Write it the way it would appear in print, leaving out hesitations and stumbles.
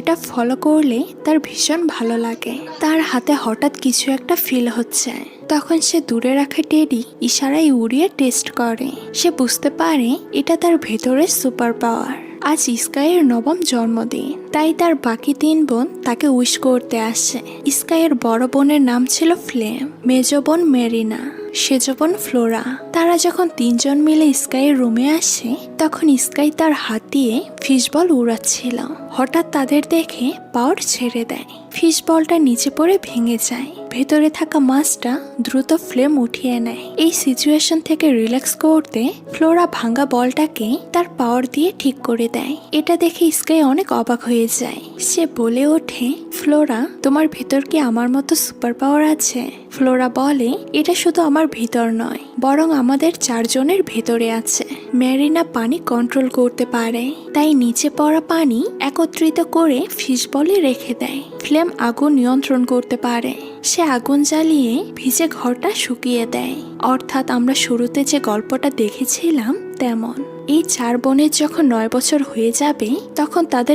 এটা ফলো করলে তার ভীষণ ভালো লাগে। তার হাতে হঠাৎ কিছু একটা ফিল হচ্ছে। তখন সে দূরে রাখা টেডি ইশারায় উড়িয়ে টেস্ট করে। সে বুঝতে পারে এটা তার ভেতরের সুপার পাওয়ার। আজ স্কাইয়ের নবম জন্মদিন, তাই তার বাকি 3 বোন তাকে উইশ করতে আসে। স্কাইয়ের বড় বোনের নাম ছিল ফ্লেম, মেজ বোন মেরিনা, সেজ বোন ফ্লোরা। তারা যখন 3 জন মিলে স্কাইয়ের রুমে আসে তখন স্কাই তার হাত দিয়ে ফিশ বল উড়াচ্ছিল। হঠাৎ তাদের দেখে পাওয়ার ছেড়ে দেয়। ফিশ বলটা নিচে পড়ে ভেঙে যায়। ভেতরে থাকা মাছটা দ্রুত ফ্লেম উঠিয়ে নেয়। এই সিচুয়েশন থেকে রিল্যাক্স করতে ফ্লোরা ভাঙা বলটাকে তার পাওয়ার দিয়ে ঠিক করে দেয়। এটা দেখে স্কাই অনেক অবাক হয়ে যায়। সে বলে ওঠে, ফ্লোরা, তোমার ভেতর কি আমার মতো সুপার পাওয়ার আছে? ফ্লোরা বলে, এটা শুধু আমার ভিতর নয়, বরং আমাদের 4 জনের ভেতরে আছে। মেরিনা পানি কন্ট্রোল করতে পারে, তাই নিচে পড়া পানি একত্রিত করে ফিশ বলে রেখে দেয়। ফ্লেম আগুন নিয়ন্ত্রণ করতে পারে, সে আগুন জ্বালিয়ে ভিজে ঘরটা শুকিয়ে দেয়। অর্থাৎ আমরা শুরুতে যে গল্পটা দেখেছিলাম তেমন। এই 4 বোনের যখন 9 বছর হয়ে যাবে তখন তাদের